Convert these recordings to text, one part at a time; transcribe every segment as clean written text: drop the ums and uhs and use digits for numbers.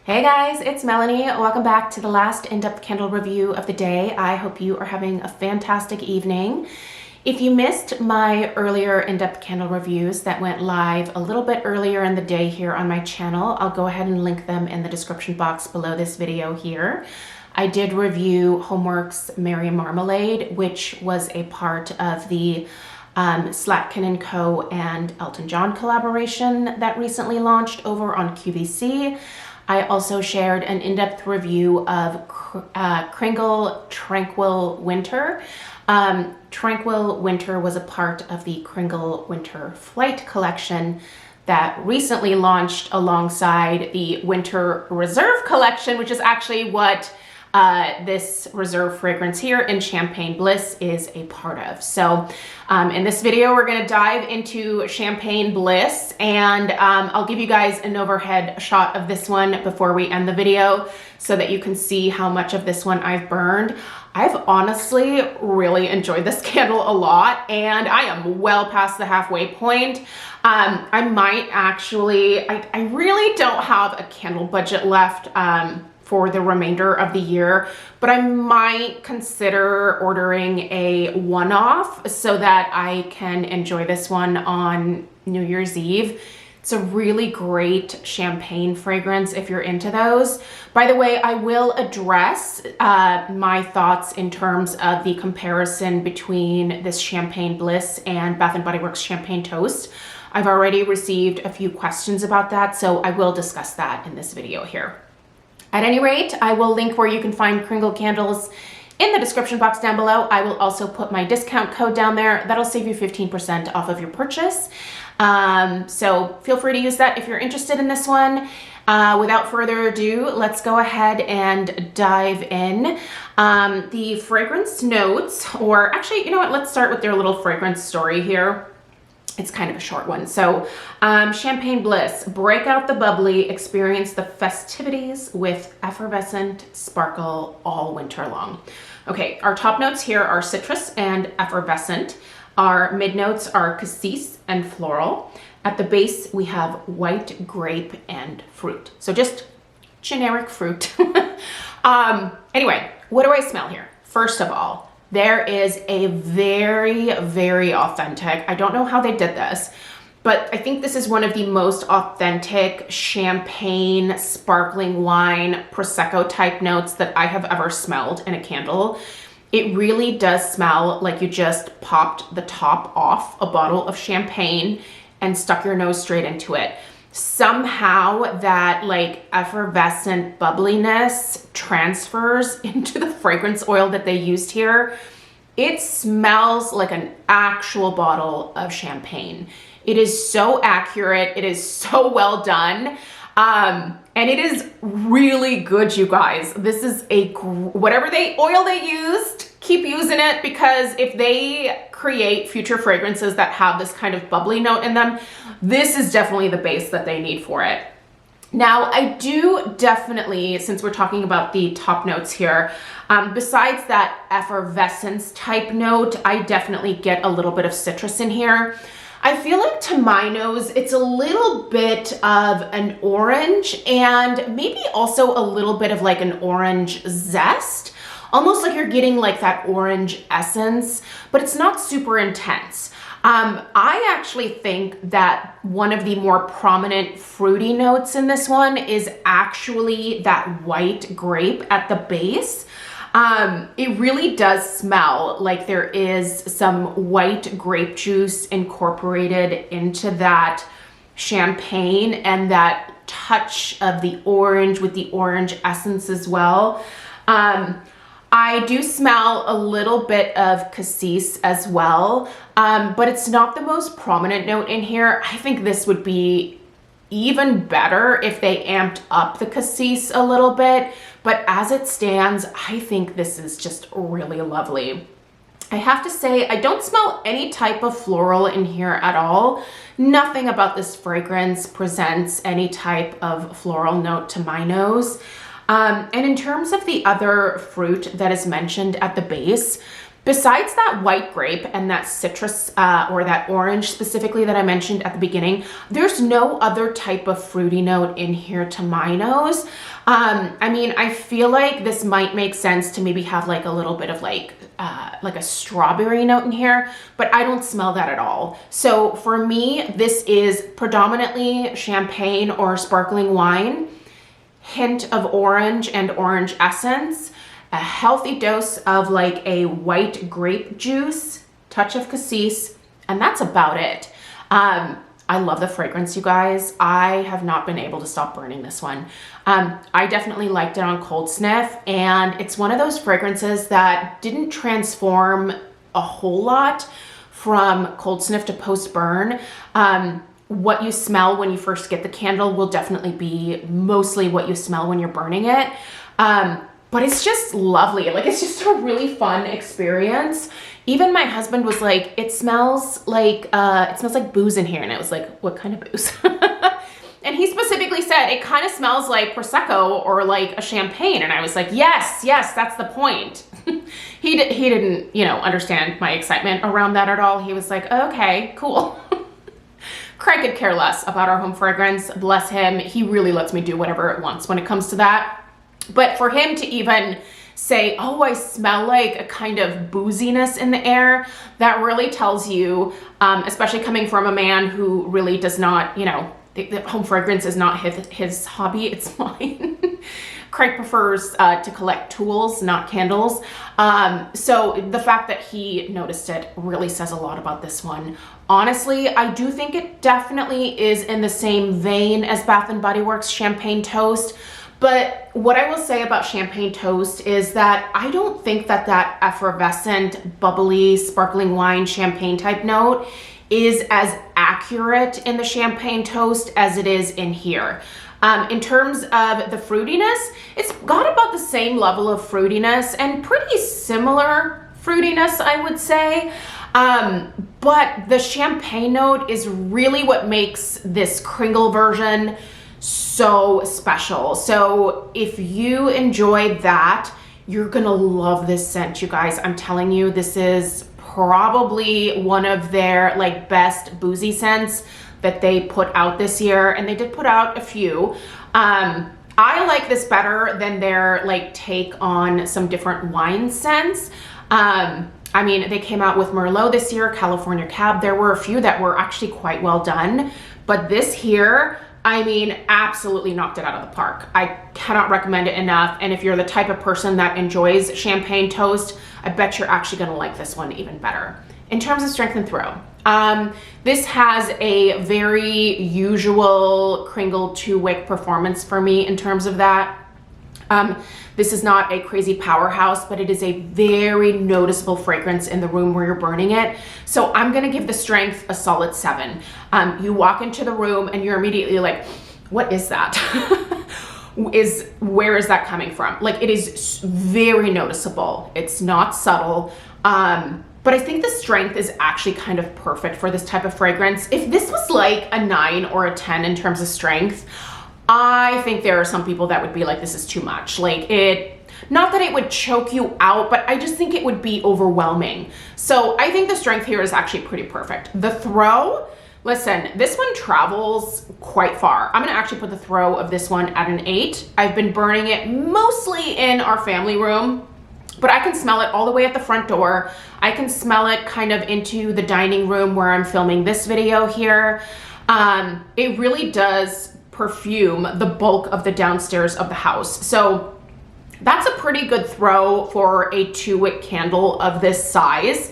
Hey guys, it's Melanie. Welcome back to the last in-depth candle review of the day. I hope you are having a fantastic evening. If you missed my earlier in-depth candle reviews that went live a little bit earlier in the day here on my channel, I'll go ahead and link them in the description box below this video here. I did review Homeworks Merry Marmalade, which was a part of the Slatkin & Co. and Elton John collaboration that recently launched over on QVC. I also shared an in-depth review of Kringle Tranquil Winter. Tranquil Winter was a part of the Kringle Winter Flight collection that recently launched alongside the Winter Reserve collection, which is actually what this reserve fragrance here in Champagne Bliss is a part of. So in this video, we're going to dive into Champagne Bliss, and I'll give you guys an overhead shot of this one before we end the video so that you can see how much of this one I've burned. I've honestly really enjoyed this candle a lot, and I am well past the halfway point. I might actually, I really don't have a candle budget left for the remainder of the year, but I might consider ordering a one-off so that I can enjoy this one on New Year's Eve. It's a really great champagne fragrance if you're into those. By the way, I will address my thoughts in terms of the comparison between this Champagne Bliss and Bath & Body Works Champagne Toast. I've already received a few questions about that, so I will discuss that in this video here. At any rate, I will link where you can find Kringle candles in the description box down below. I will also put my discount code down there. That'll save you 15% off of your purchase. So feel free to use that if you're interested in this one. Without further ado, let's go ahead and dive in. The fragrance notes, or actually, you know what? Let's start with their little fragrance story here. It's kind of a short one. So Champagne Bliss, break out the bubbly, experience the festivities with effervescent sparkle all winter long. Okay, our top notes here are citrus and effervescent. Our mid notes are cassis and floral. At the base, we have white grape and fruit. So just generic fruit. Anyway, what do I smell here? First of all, there is a very, very authentic, I don't know how they did this, but I think this is one of the most authentic champagne, sparkling wine, Prosecco type notes that I have ever smelled in a candle. It really does smell like you just popped the top off a bottle of champagne and stuck your nose straight into it. Somehow that like effervescent bubbliness transfers into the fragrance oil that they used here. It smells like an actual bottle of champagne. It is so accurate. It is so well done. And it is really good, you guys. This is whatever oil they used, keep using it, because if they create future fragrances that have this kind of bubbly note in them, this is definitely the base that they need for it. Now, I do definitely, since we're talking about the top notes here, besides that effervescence type note, I definitely get a little bit of citrus in here. I feel like to my nose, it's a little bit of an orange and maybe also a little bit of like an orange zest, almost like you're getting like that orange essence, but it's not super intense. I actually think that one of the more prominent fruity notes in this one is actually that white grape at the base. It really does smell like there is some white grape juice incorporated into that champagne and that touch of the orange with the orange essence as well. I do smell a little bit of cassis as well, but it's not the most prominent note in here. I think this would be even better if they amped up the cassis a little bit, but as it stands, I think this is just really lovely. I have to say, I don't smell any type of floral in here at all. Nothing about this fragrance presents any type of floral note to my nose. And in terms of the other fruit that is mentioned at the base, Besides that white grape and that citrus or that orange specifically that I mentioned at the beginning, there's no other type of fruity note in here to my nose. I mean, I feel like this might make sense to maybe have like a little bit of like a strawberry note in here, but I don't smell that at all. So for me, this is predominantly champagne or sparkling wine, hint of orange and orange essence, a healthy dose of like a white grape juice, touch of cassis, and that's about it. I love the fragrance, you guys. I have not been able to stop burning this one. I definitely liked it on cold sniff, and it's one of those fragrances that didn't transform a whole lot from cold sniff to post burn. What you smell when you first get the candle will definitely be mostly what you smell when you're burning it. But it's just lovely. Like, it's just a really fun experience. Even my husband was like, it smells like booze in here. And I was like, what kind of booze? And he specifically said, it kind of smells like Prosecco or like a champagne. And I was like, yes, that's the point. He didn't, understand my excitement around that at all. He was like, okay, cool. Craig could care less about our home fragrance. Bless him. He really lets me do whatever it wants when it comes to that. But for him to even say, oh, I smell like a kind of booziness in the air, that really tells you, especially coming from a man who really does not, the home fragrance is not his hobby, it's mine. Craig prefers to collect tools, not candles. So the fact that he noticed it really says a lot about this one. Honestly, I do think it definitely is in the same vein as Bath & Body Works Champagne Toast. But what I will say about Champagne Toast is that I don't think that effervescent, bubbly, sparkling wine, champagne type note is as accurate in the Champagne Toast as it is in here. In terms of the fruitiness, it's got about the same level of fruitiness and pretty similar fruitiness, I would say. But the champagne note is really what makes this Kringle version so special. So if you enjoyed that, you're gonna love this scent, you guys. I'm telling you, this is probably one of their like best boozy scents that they put out this year, and they did put out a few. I like this better than their like take on some different wine scents. I mean, they came out with Merlot this year, California Cab. There were a few that were actually quite well done, but this here, I mean, absolutely knocked it out of the park. I cannot recommend it enough. And if you're the type of person that enjoys Champagne Toast, I bet you're actually gonna like this one even better. In terms of strength and throw, this has a very usual Kringle 2-wick performance for me in terms of that. This is not a crazy powerhouse, but it is a very noticeable fragrance in the room where you're burning it. So I'm gonna give the strength a solid 7. You walk into the room and you're immediately like, what is that? Where is that coming from? Like, it is very noticeable. It's not subtle. But I think the strength is actually kind of perfect for this type of fragrance. If this was like a 9 or a 10 in terms of strength, I think there are some people that would be like, this is too much. Like, not that it would choke you out, but I just think it would be overwhelming. So I think the strength here is actually pretty perfect. The throw, listen, this one travels quite far. I'm gonna actually put the throw of this one at an 8. I've been burning it mostly in our family room, but I can smell it all the way at the front door. I can smell it kind of into the dining room where I'm filming this video here. It really does perfume the bulk of the downstairs of the house. So that's a pretty good throw for a 2-wick candle of this size.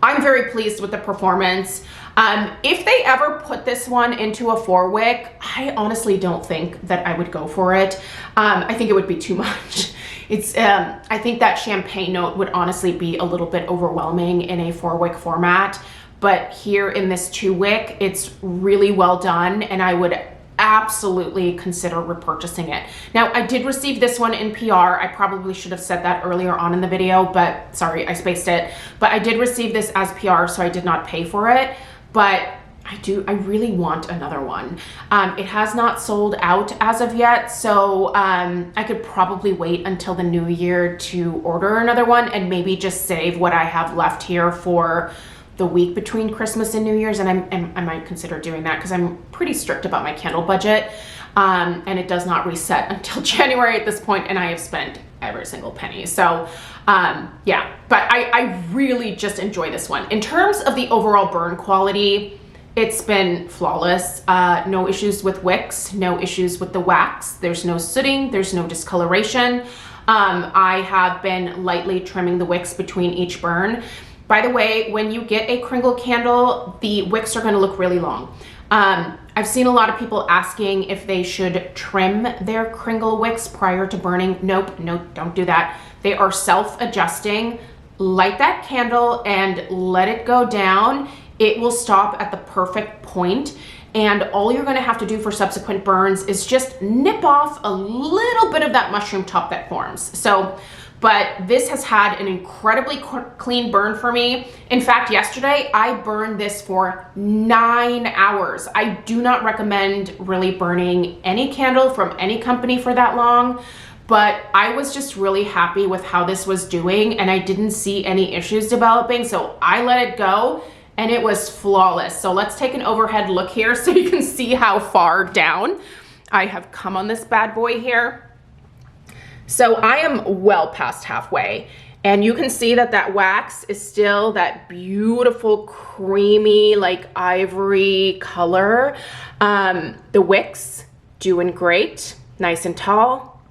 I'm very pleased with the performance. If they ever put this one into a 4-wick, I honestly don't think that I would go for it. I think it would be too much. I think that champagne note would honestly be a little bit overwhelming in a 4-wick format, but here in this 2-wick, it's really well done, and I would absolutely consider repurchasing it. Now, I did receive this one in PR. I probably should have said that earlier on in the video, but sorry, I spaced it. But I did receive this as PR, so I did not pay for it. But I really want another one. It has not sold out as of yet, so I could probably wait until the new year to order another one and maybe just save what I have left here for the week between Christmas and New Year's. And I might consider doing that because I'm pretty strict about my candle budget. And it does not reset until January at this point, and I have spent every single penny. So yeah, but I really just enjoy this one. In terms of the overall burn quality, it's been flawless. No issues with wicks, no issues with the wax. There's no sooting, there's no discoloration. I have been lightly trimming the wicks between each burn. By the way, when you get a Kringle candle, the wicks are gonna look really long. I've seen a lot of people asking if they should trim their Kringle wicks prior to burning. Nope, don't do that. They are self-adjusting. Light that candle and let it go down. It will stop at the perfect point, and all you're gonna have to do for subsequent burns is just nip off a little bit of that mushroom top that forms. So, but this has had an incredibly clean burn for me. In fact, yesterday I burned this for 9 hours. I do not recommend really burning any candle from any company for that long, but I was just really happy with how this was doing, and I didn't see any issues developing, so I let it go. And it was flawless. So let's take an overhead look here so you can see how far down I have come on this bad boy here. So I am well past halfway, and you can see that that wax is still that beautiful creamy like ivory color. The wicks doing great, nice and tall.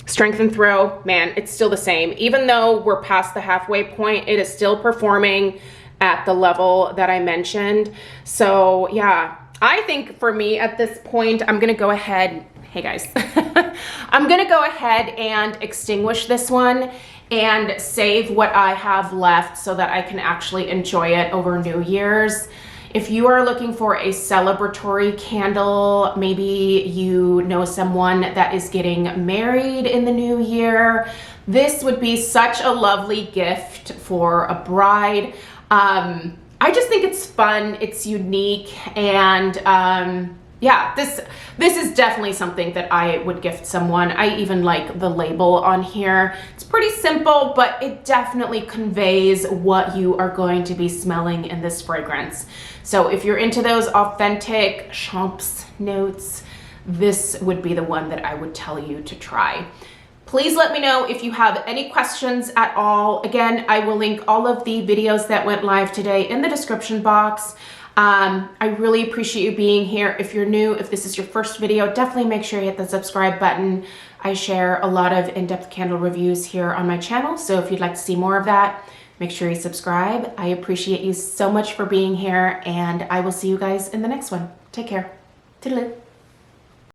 Strength and throw, man, it's still the same. Even though we're past the halfway point, it is still performing at the level that I mentioned. So yeah, I think for me at this point, I'm gonna go ahead, hey guys, I'm gonna go ahead and extinguish this one and save what I have left so that I can actually enjoy it over New Year's. If you are looking for a celebratory candle, maybe you know someone that is getting married in the new year, this would be such a lovely gift for a bride. I just think it's fun, it's unique, and yeah, this is definitely something that I would gift someone. I even like the label on here. It's pretty simple, but it definitely conveys what you are going to be smelling in this fragrance. So if you're into those authentic champs notes, this would be the one that I would tell you to try. Please let me know if you have any questions at all. Again, I will link all of the videos that went live today in the description box. I really appreciate you being here. If you're new, if this is your first video, definitely make sure you hit the subscribe button. I share a lot of in-depth candle reviews here on my channel, so if you'd like to see more of that, make sure you subscribe. I appreciate you so much for being here, and I will see you guys in the next one. Take care. Toodaloo.